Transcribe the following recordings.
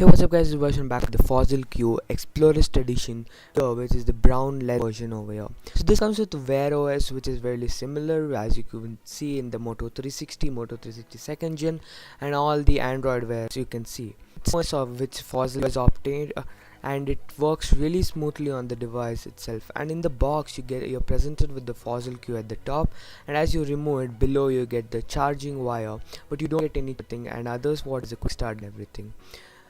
Hey, what's up guys, this is version back with the Fossil Q Explorist edition here, which is the brown leather version over here. So this comes with Wear OS, which is very similar as you can see in the Moto 360, Moto 360 second gen, and all the Android Wear you can see. It's of which Fossil has obtained, and it works really smoothly on the device itself. And in the box you're presented with the Fossil Q at the top, and as you remove it, below you get the charging wire, but you don't get anything, and others what is a quick start and everything,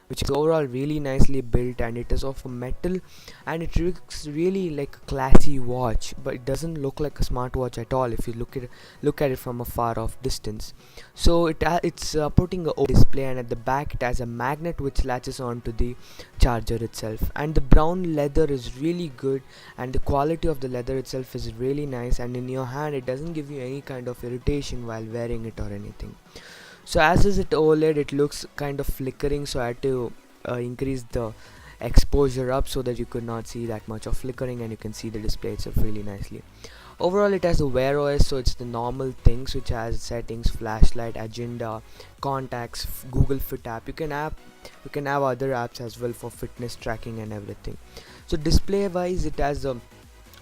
which is overall really nicely built, and it is of metal, and it looks really like a classy watch, but it doesn't look like a smartwatch at all if you look at it from a far off distance. So it's supporting a display, and at the back it has a magnet which latches onto the charger itself. And the brown leather is really good, and the quality of the leather itself is really nice, and in your hand it doesn't give you any kind of irritation while wearing it or anything. So as is it OLED, it looks kind of flickering, so I had to increase the exposure up so that you could not see that much of flickering, and you can see the display itself really nicely. Overall it has a Wear OS, so it's the normal things which has settings, flashlight, agenda, contacts, Google Fit app. You can have other apps as well for fitness tracking and everything. So display wise, it has a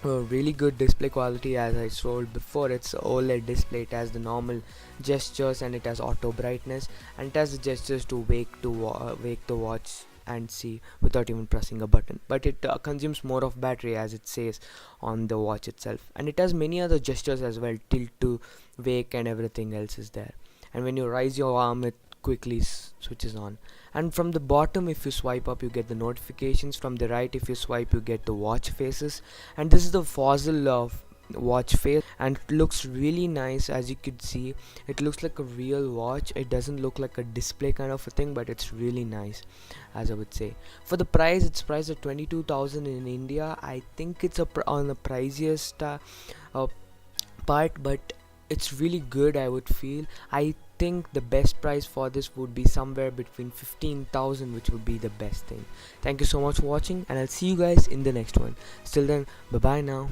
really good display quality. As I told before, it's OLED display. It has the normal gestures, and it has auto brightness, and it has the gestures to wake the watch and see without even pressing a button, but it consumes more of battery, as it says on the watch itself. And it has many other gestures as well, tilt to wake and everything else is there. And when you raise your arm, it quickly switches on. And from the bottom, if you swipe up, you get the notifications. From the right, if you swipe, you get the watch faces, and this is the Fossil watch face, and it looks really nice. As you could see, it looks like a real watch. It doesn't look like a display kind of a thing, but it's really nice, as I would say. For the price, it's priced at 22,000 in India. I think it's on the priciest part, but it's really good, I would feel. I think the best price for this would be somewhere between 15,000, which would be the best thing. Thank you so much for watching, and I'll see you guys in the next one. Till then, bye bye now.